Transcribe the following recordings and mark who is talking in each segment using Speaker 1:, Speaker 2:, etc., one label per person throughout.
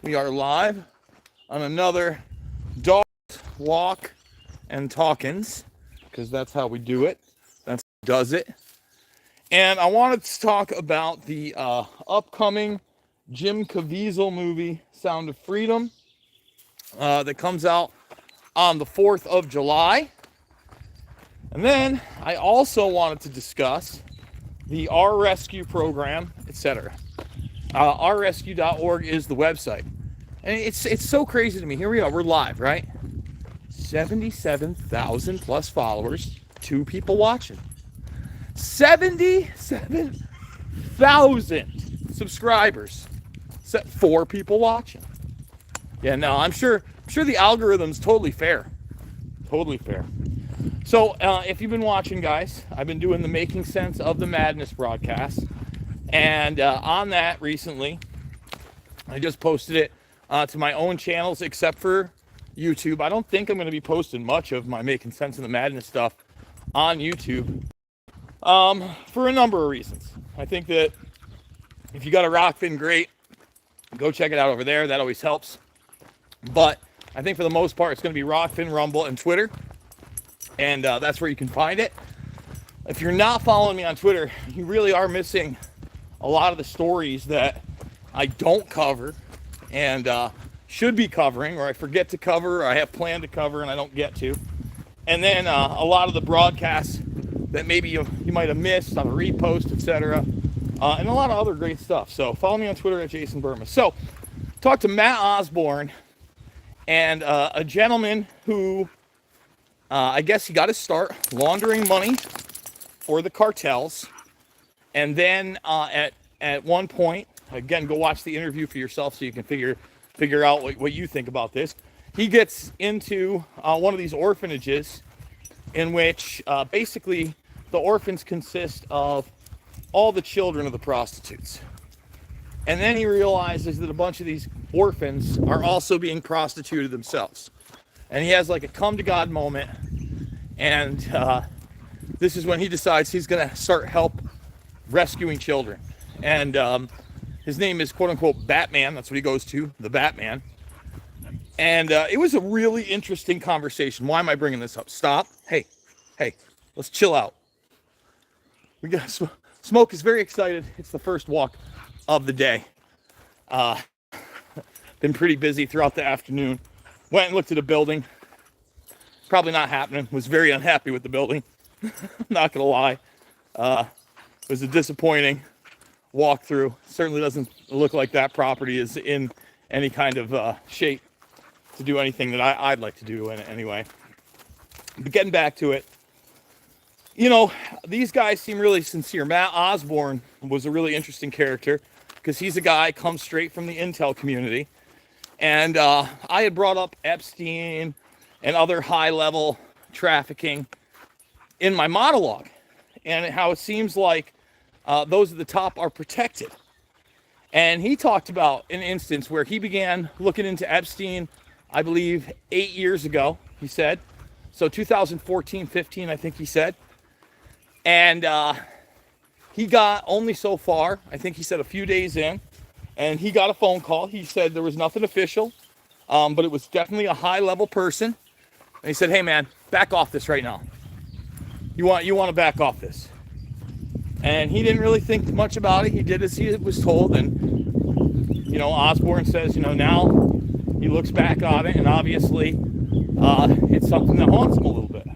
Speaker 1: We are live on another dog walk and talkins, because that's how we do it. That's how does it. And I wanted to talk about the upcoming Jim Caviezel movie, Sound of Freedom, that comes out on the 4th of July. And then I also wanted to discuss the R Rescue program, etc. rrescue.org is the website. And it's so crazy to me. Here we are, we're live, right? 77,000 plus followers, 2 people watching. 77,000 subscribers, 4 people watching. Yeah, no, I'm sure the algorithm's totally fair. Totally fair. So, if you've been watching, guys, I've been doing the Making Sense of the Madness broadcast. And on that recently, I just posted it to my own channels, except for YouTube. I don't think I'm going to be posting much of my Making Sense of the Madness stuff on YouTube for a number of reasons. I think that if you got a Rockfin, great. Go check it out over there. That always helps. But I think for the most part, it's going to be Rockfin, Rumble, and Twitter. And that's where you can find it. If you're not following me on Twitter, you really are missing a lot of the stories that I don't cover and should be covering, or I forget to cover, or I have planned to cover and I don't get to. And then a lot of the broadcasts that maybe you might have missed on a repost, etc. And a lot of other great stuff. So follow me on Twitter at Jason Bermas. So talked to Matt Osborne, and a gentleman who I guess he got his start laundering money for the cartels. And then at one point, again, go watch the interview for yourself so you can figure out what you think about this. He gets into one of these orphanages in which basically the orphans consist of all the children of the prostitutes. And then he realizes that a bunch of these orphans are also being prostituted themselves. And he has like a come to God moment. And this is when he decides he's going to start rescuing children. And his name is quote unquote Batman. That's what he goes to, the Batman. And it was a really interesting conversation. Why am I bringing this up? Stop. Hey, let's chill out. We got Smoke is very excited. It's the first walk of the day. Been pretty busy throughout the afternoon. Went and looked at a building. Probably not happening. Was very unhappy with the building. Not gonna lie. It was a disappointing walkthrough. Certainly doesn't look like that property is in any kind of shape to do anything that I'd like to do in it anyway. But getting back to it, these guys seem really sincere. Matt Osborne was a really interesting character because he's a guy comes straight from the intel community. And I had brought up Epstein and other high-level trafficking in my monologue, and how it seems like those at the top are protected. And he talked about an instance where he began looking into Epstein, I believe, 8 years ago, he said. So 2014, 15, I think he said. And he got only so far, I think he said a few days in, and he got a phone call. He said there was nothing official, but it was definitely a high-level person. And he said, hey, man, back off this right now. You want to back off this. And he didn't really think much about it. He did as he was told. And, Osborne says, now he looks back on it, and obviously it's something that haunts him a little bit.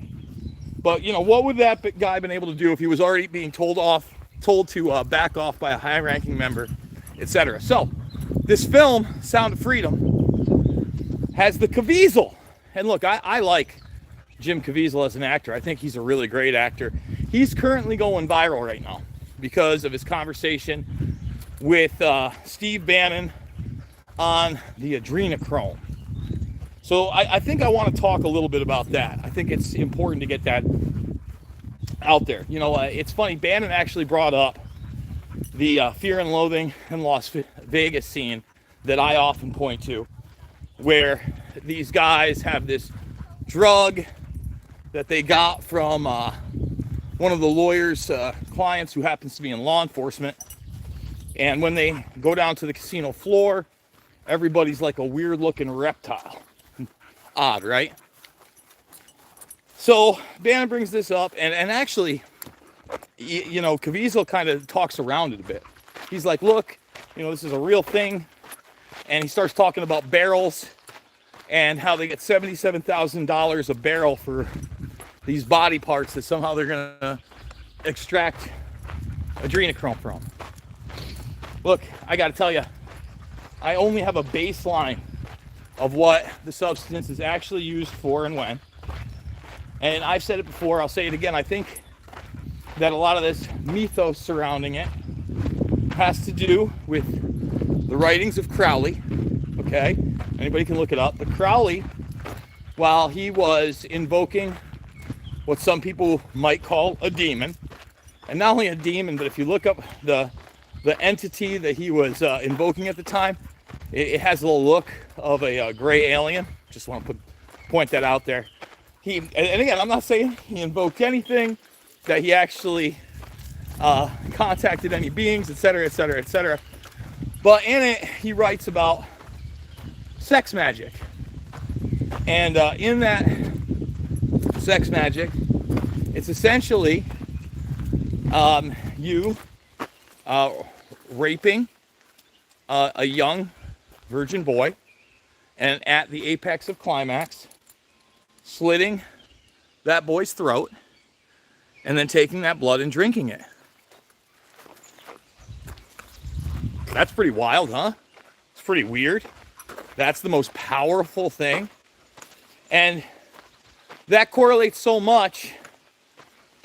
Speaker 1: But, what would that guy been able to do if he was already being told to back off by a high-ranking member, etc.? So, this film, Sound of Freedom, has the Caviezel. And look, I like Jim Caviezel as an actor. I think he's a really great actor. He's currently going viral right now because of his conversation with Steve Bannon on the Adrenochrome. So I think I want to talk a little bit about that. I think it's important to get that out there. It's funny, Bannon actually brought up the Fear and Loathing in Las Vegas scene that I often point to, where these guys have this drug that they got from one of the lawyer's clients who happens to be in law enforcement. And when they go down to the casino floor everybody's like a weird looking reptile. Odd, right? So Bannon brings this up, and actually, you know, Caviezel kind of talks around it a bit. He's like, look, you know, this is a real thing. And he starts talking about barrels and how they get $77,000 a barrel for these body parts that somehow they're going to extract adrenochrome from. Look, I got to tell you, I only have a baseline of what the substance is actually used for and when. And I've said it before, I'll say it again. I think that a lot of this mythos surrounding it has to do with the writings of Crowley. Okay, anybody can look it up. But Crowley, while he was invoking what some people might call a demon, and not only a demon, but if you look up the entity that he was invoking at the time, it has a little look of a gray alien. Just want to point that out there. And again, I'm not saying he invoked anything, that he actually contacted any beings, etc., etc., etc. But in it, he writes about sex magic. And in that sex magic, it's essentially you raping a young virgin boy, and at the apex of climax, slitting that boy's throat, and then taking that blood and drinking it. That's pretty wild, huh? It's pretty weird. That's the most powerful thing. And that correlates so much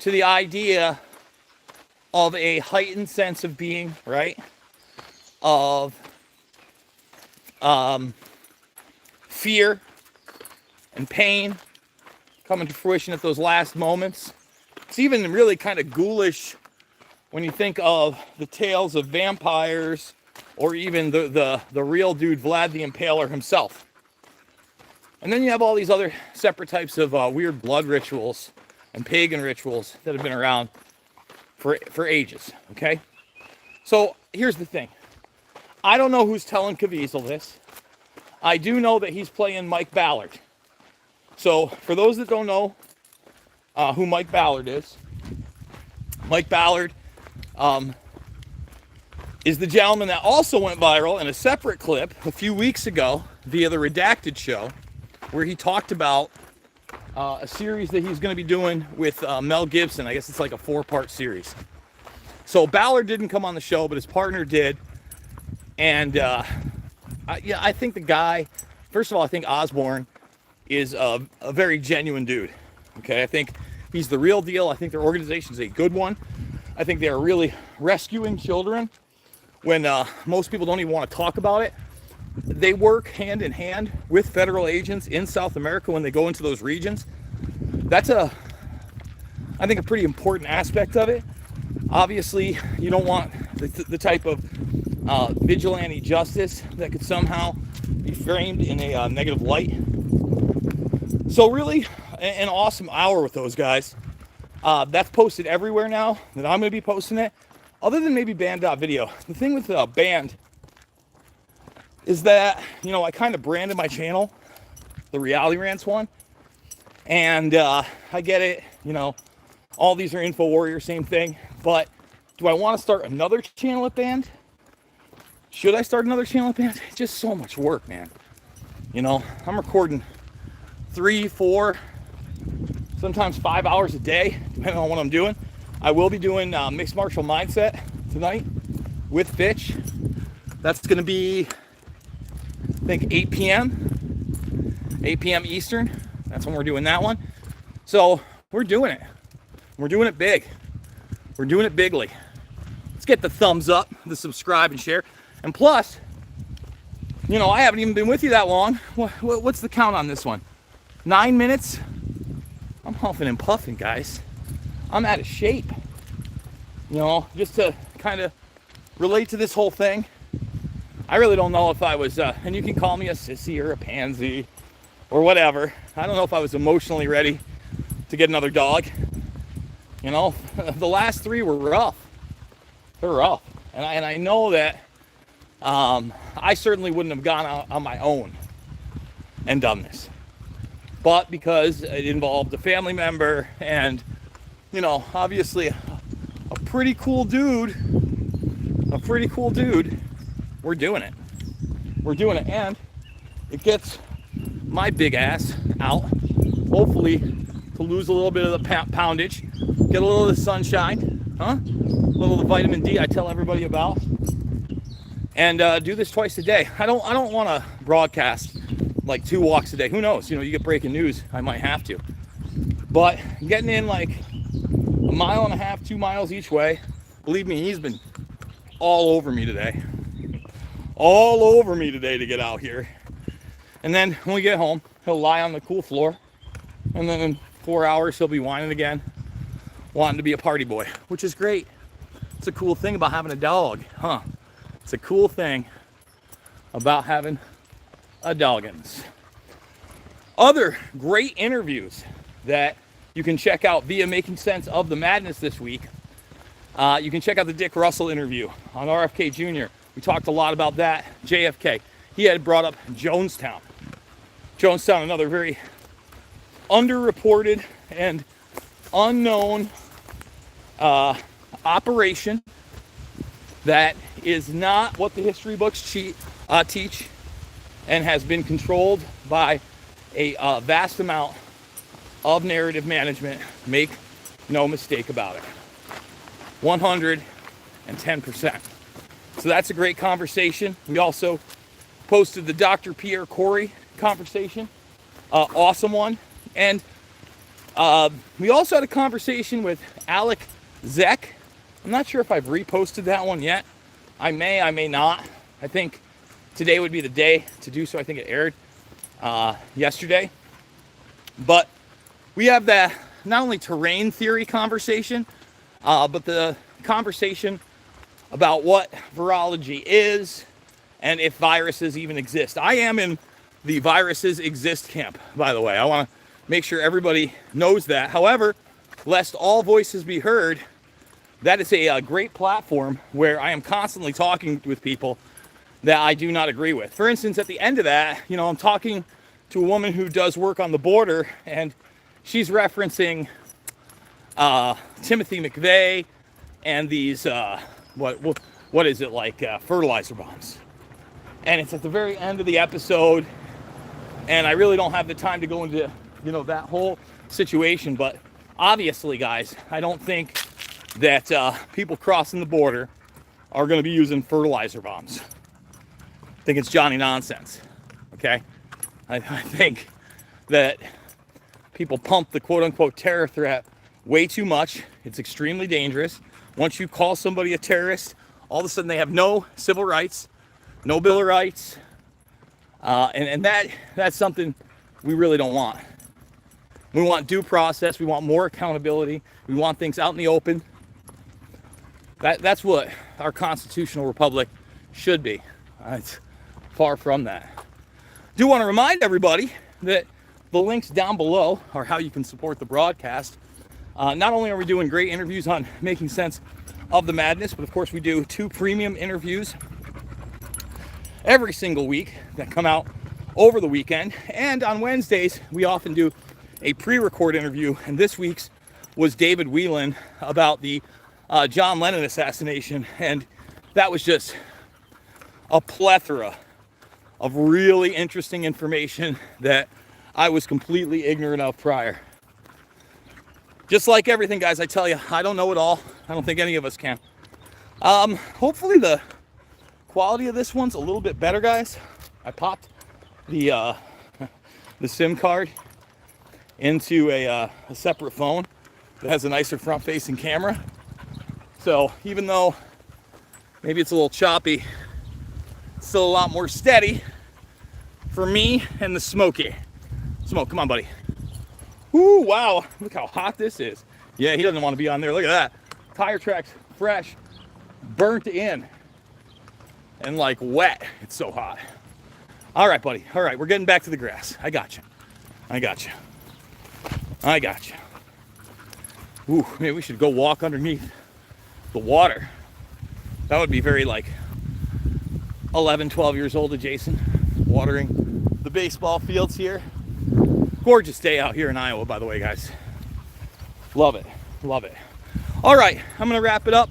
Speaker 1: to the idea of a heightened sense of being, right? Of fear and pain coming to fruition at those last moments. It's even really kind of ghoulish when you think of the tales of vampires, or even the real dude Vlad the Impaler himself. And then you have all these other separate types of weird blood rituals and pagan rituals that have been around for ages, okay? So here's the thing. I don't know who's telling Caviezel this. I do know that he's playing Mike Ballard. So for those that don't know who Mike Ballard is, Mike Ballard is the gentleman that also went viral in a separate clip a few weeks ago via the Redacted show, where he talked about a series that he's going to be doing with Mel Gibson. I guess it's like a 4-part series. So Ballard didn't come on the show, but his partner did. And I think the guy, first of all, I think Osborne is a very genuine dude. Okay, I think he's the real deal. I think their organization is a good one. I think they are really rescuing children when most people don't even want to talk about it. They work hand in hand with federal agents in South America when they go into those regions. That's I think, a pretty important aspect of it. Obviously, you don't want the type of vigilante justice that could somehow be framed in a negative light. So really, an awesome hour with those guys. That's posted everywhere now, that I'm going to be posting it, other than maybe band.video. The thing with band is that, you know, I kind of branded my channel, the Reality Rants one, and I get it, you know, all these are Info Warrior, same thing, but do I want to start another channel at band? Should I start another channel at band? It's just so much work, man. You know, I'm recording 3, 4, sometimes 5 hours a day, depending on what I'm doing. I will be doing Mixed Martial Mindset tonight with Fitch. That's going to be, I think, 8 p.m. Eastern. That's when we're doing that one. So we're doing it. We're doing it big. We're doing it bigly. Let's get the thumbs up, the subscribe and share. And plus, you know, I haven't even been with you that long. What's the count on this one? 9 minutes? I'm huffing and puffing, guys. I'm out of shape. You know, just to kind of relate to this whole thing, I really don't know if I was, and you can call me a sissy or a pansy or whatever. I don't know if I was emotionally ready to get another dog. You know, the last 3 were rough. They're rough. And I know that I certainly wouldn't have gone out on my own and done this. But because it involved a family member and, you know, obviously a pretty cool dude, we're doing it. We're doing it, and it gets my big ass out, hopefully to lose a little bit of the poundage, get a little of the sunshine, a little of the vitamin D I tell everybody about, and do this twice a day. I don't want to broadcast like 2 walks a day. Who knows? You know, you get breaking news, I might have to. But getting in like 1.5 miles, 2 miles each way, believe me, he's been all over me today. All over me today to get out here. And then when we get home, he'll lie on the cool floor. And then in 4 hours, he'll be whining again, wanting to be a party boy, which is great. It's a cool thing about having a dog, huh? It's a cool thing about having a doggins. Other great interviews that you can check out via Making Sense of the Madness this week. You can check out the Dick Russell interview on RFK Jr. We talked a lot about that. JFK. He had brought up Jonestown. Jonestown, another very underreported and unknown operation that is not what the history books teach, and has been controlled by a vast amount of narrative management. Make no mistake about it. 110%. So that's a great conversation. We also posted the Dr. Pierre Corey conversation. Awesome one. And we also had a conversation with Alec Zeck. I'm not sure if I've reposted that one yet. I may not. I think today would be the day to do so. I think it aired yesterday. But we have that not only terrain theory conversation, but the conversation about what virology is and if viruses even exist. I am in the viruses exist camp, by the way. I want to make sure everybody knows that. However, lest all voices be heard, that is a great platform where I am constantly talking with people that I do not agree with. For instance, at the end of that, you know, I'm talking to a woman who does work on the border, and she's referencing Timothy McVeigh and these what is it, like fertilizer bombs. And it's at the very end of the episode, and I really don't have the time to go into, you know, that whole situation. But obviously, guys, I don't think that people crossing the border are going to be using fertilizer bombs. I think it's Johnny nonsense. Okay, I think that people pump the quote-unquote terror threat way too much. It's extremely dangerous. Once you call somebody a terrorist, all of a sudden they have no civil rights, no Bill of Rights, and that's something we really don't want. We want due process. We want more accountability. We want things out in the open. That's what our constitutional republic should be. It's far from that. Do want to remind everybody that the links down below are how you can support the broadcast. Not only are we doing great interviews on Making Sense of the Madness, but of course we do 2 premium interviews every single week that come out over the weekend. And on Wednesdays, we often do a pre-record interview. And this week's was David Whelan about the John Lennon assassination. And that was just a plethora of really interesting information that I was completely ignorant of prior. Just like everything, guys, I tell you, I don't know it all. I don't think any of us can. Hopefully the quality of this one's a little bit better, guys. I popped the SIM card into a separate phone that has a nicer front-facing camera. So even though maybe it's a little choppy, it's still a lot more steady for me and the Smokey. Smoke, come on, buddy. Ooh, wow, look how hot this is. Yeah, he doesn't want to be on there. Look at that. Tire tracks fresh, burnt in, and like wet. It's so hot. All right, buddy. All right, we're getting back to the grass. I got you. Ooh, maybe we should go walk underneath the water. That would be very like 11, 12 years old to Jason, watering the baseball fields here. Gorgeous day out here in Iowa, by the way, guys. Love it, love it. All right, I'm gonna wrap it up.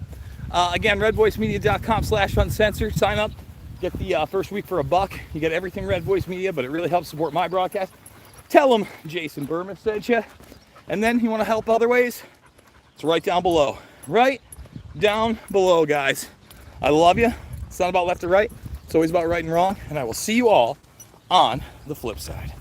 Speaker 1: Again, redvoicemedia.com/uncensored. Sign up, get the first week for $1. You get everything Red Voice Media, but it really helps support my broadcast. Tell them Jason Bermas sent you. And then you wanna help other ways? It's right down below. Right down below, guys. I love you. It's not about left or right. It's always about right and wrong. And I will see you all on the flip side.